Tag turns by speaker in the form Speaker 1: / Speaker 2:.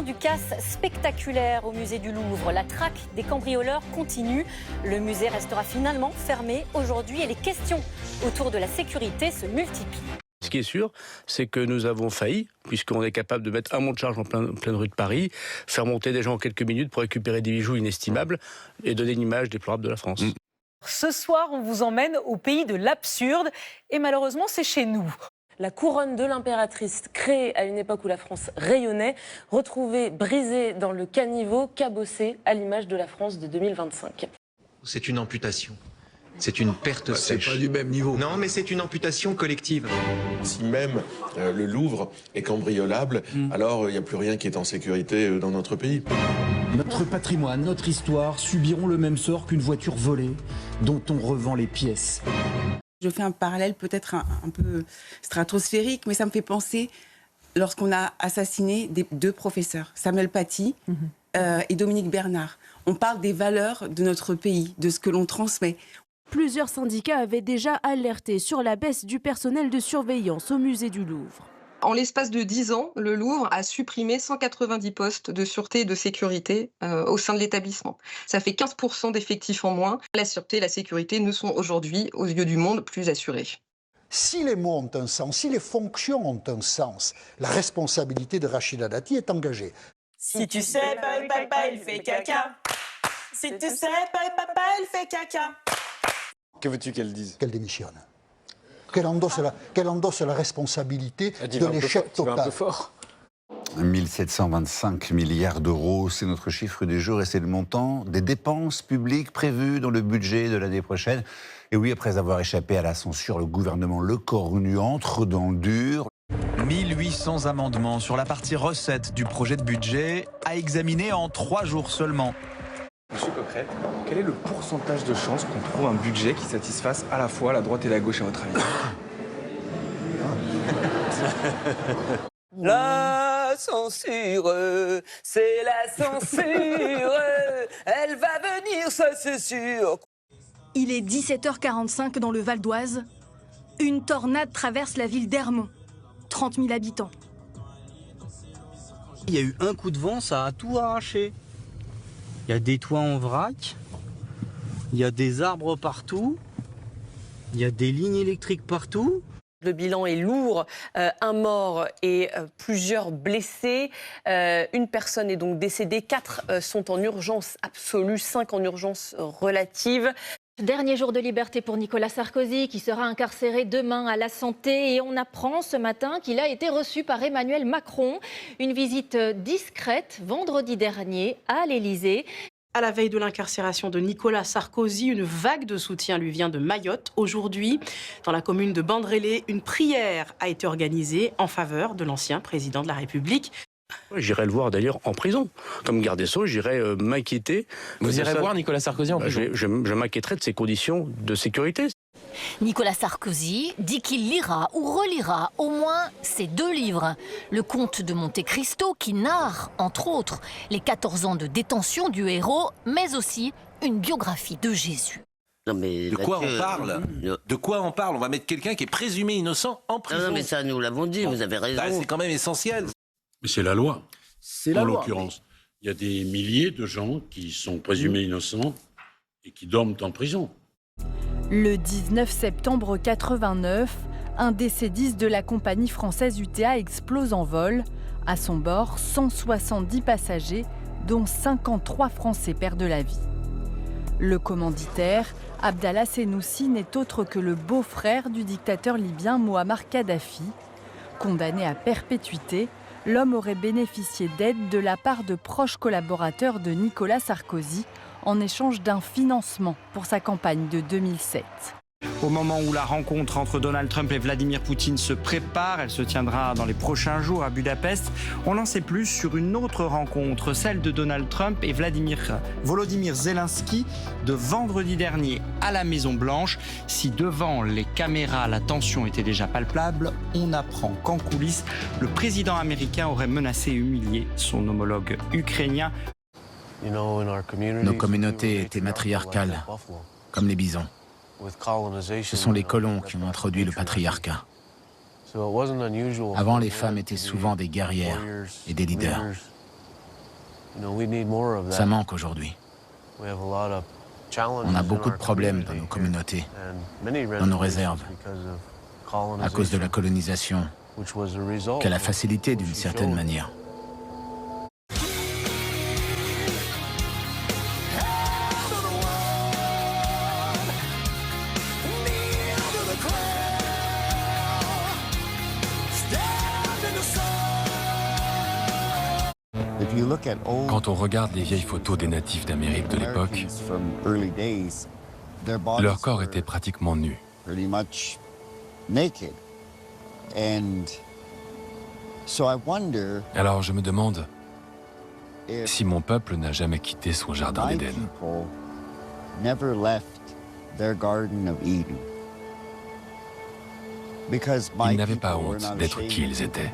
Speaker 1: du casse spectaculaire au musée du Louvre. La traque des cambrioleurs continue. Le musée restera finalement fermé aujourd'hui et les questions autour de la sécurité se multiplient.
Speaker 2: Ce qui est sûr, c'est que nous avons failli, puisqu'on est capable de mettre un monte charge en pleine rue de Paris, faire monter des gens en quelques minutes pour récupérer des bijoux inestimables et donner une image déplorable de la France.
Speaker 3: Ce soir, on vous emmène au pays de l'absurde et malheureusement, c'est chez nous. La couronne de l'impératrice, créée à une époque où la France rayonnait, retrouvée brisée dans le caniveau, cabossée à l'image de la France de 2025.
Speaker 4: C'est une amputation. C'est une perte sèche.
Speaker 5: C'est pas du même niveau.
Speaker 4: Non, mais c'est une amputation collective.
Speaker 5: Si même le Louvre est cambriolable, alors il n'y a plus rien qui est en sécurité dans notre pays.
Speaker 6: Notre patrimoine, notre histoire subiront le même sort qu'une voiture volée dont on revend les pièces.
Speaker 7: Je fais un parallèle peut-être un peu stratosphérique, mais ça me fait penser lorsqu'on a assassiné deux professeurs, Samuel Paty et Dominique Bernard. On parle des valeurs de notre pays, de ce que l'on transmet.
Speaker 8: Plusieurs syndicats avaient déjà alerté sur la baisse du personnel de surveillance au musée du Louvre.
Speaker 9: En l'espace de 10 ans, le Louvre a supprimé 190 postes de sûreté et de sécurité au sein de l'établissement. Ça fait 15% d'effectifs en moins. La sûreté et la sécurité ne sont aujourd'hui, aux yeux du monde, plus assurées.
Speaker 10: Si les mots ont un sens, si les fonctions ont un sens, la responsabilité de Rachida Dati est engagée.
Speaker 3: Si tu sais pas, papa, il fait caca. Si tu sais pas, papa, il fait caca.
Speaker 5: Que veux-tu qu'elle dise?
Speaker 10: Qu'elle démissionne. Qu'elle endosse la responsabilité de l'échec total.
Speaker 5: Un peu fort.
Speaker 11: 1725 milliards d'euros, c'est notre chiffre du jour et c'est le montant des dépenses publiques prévues dans le budget de l'année prochaine. Et oui, après avoir échappé à la censure, le gouvernement Lecornu entre dans le dur.
Speaker 12: 1800 amendements sur la partie recette du projet de budget à examiner en 3 jours seulement.
Speaker 13: Monsieur Coquerel, quel est le pourcentage de chances qu'on trouve un budget qui satisfasse à la fois la droite et la gauche à votre avis?
Speaker 3: La censure, c'est la censure. Elle va venir, ça c'est sûr.
Speaker 8: Il est 17h45 dans le Val d'Oise. Une tornade traverse la ville d'Ermont. 30 000 habitants.
Speaker 14: Il y a eu un coup de vent, ça a tout arraché. Il y a des toits en vrac, il y a des arbres partout, il y a des lignes électriques partout.
Speaker 3: Le bilan est lourd, un mort et plusieurs blessés. Une personne est donc décédée, 4 sont en urgence absolue, 5 en urgence relative.
Speaker 1: Dernier jour de liberté pour Nicolas Sarkozy qui sera incarcéré demain à la Santé et on apprend ce matin qu'il a été reçu par Emmanuel Macron. Une visite discrète vendredi dernier à l'Élysée.
Speaker 3: À la veille de l'incarcération de Nicolas Sarkozy, une vague de soutien lui vient de Mayotte. Aujourd'hui, dans la commune de Bandrélé, une prière a été organisée en faveur de l'ancien président de la République.
Speaker 2: J'irai le voir d'ailleurs en prison. Comme garde des Sceaux, j'irai m'inquiéter.
Speaker 13: Vous irez voir Nicolas Sarkozy en prison?
Speaker 2: Je m'inquiéterai de ses conditions de sécurité.
Speaker 1: Nicolas Sarkozy dit qu'il lira ou relira au moins ces 2 livres. Le Comte de Monte Cristo qui narre, entre autres, les 14 ans de détention du héros, mais aussi une biographie de Jésus.
Speaker 15: Non mais
Speaker 16: de quoi on parle? De quoi on parle? On va mettre quelqu'un qui est présumé innocent en prison.
Speaker 15: Non mais ça nous l'avons dit, vous avez raison.
Speaker 16: Bah, c'est quand même essentiel.
Speaker 17: Mais c'est la loi.
Speaker 14: C'est la loi.
Speaker 17: En l'occurrence, il y a des milliers de gens qui sont présumés innocents et qui dorment en prison.
Speaker 8: Le 19 septembre 89, un DC-10 de la compagnie française UTA explose en vol. À son bord, 170 passagers, dont 53 Français perdent la vie. Le commanditaire, Abdallah Senoussi, n'est autre que le beau-frère du dictateur libyen Mouammar Kadhafi. Condamné à perpétuité, l'homme aurait bénéficié d'aide de la part de proches collaborateurs de Nicolas Sarkozy en échange d'un financement pour sa campagne de 2007.
Speaker 18: Au moment où la rencontre entre Donald Trump et Vladimir Poutine se prépare, elle se tiendra dans les prochains jours à Budapest, on en sait plus sur une autre rencontre, celle de Donald Trump et Volodymyr Zelensky de vendredi dernier à la Maison-Blanche. Si devant les caméras la tension était déjà palpable, on apprend qu'en coulisses, le président américain aurait menacé et humilié son homologue ukrainien.
Speaker 19: Nos communautés étaient matriarcales, comme les bisons. Ce sont les colons qui ont introduit le patriarcat. Avant, les femmes étaient souvent des guerrières et des leaders. Ça manque aujourd'hui. On a beaucoup de problèmes dans nos communautés, dans nos réserves, à cause de la colonisation, qu'elle a facilité d'une certaine manière.
Speaker 20: Quand on regarde les vieilles photos des natifs d'Amérique de l'époque, leur corps était pratiquement nu. Alors je me demande si mon peuple n'a jamais quitté son jardin d'Éden. Ils n'avaient pas honte d'être qui ils étaient.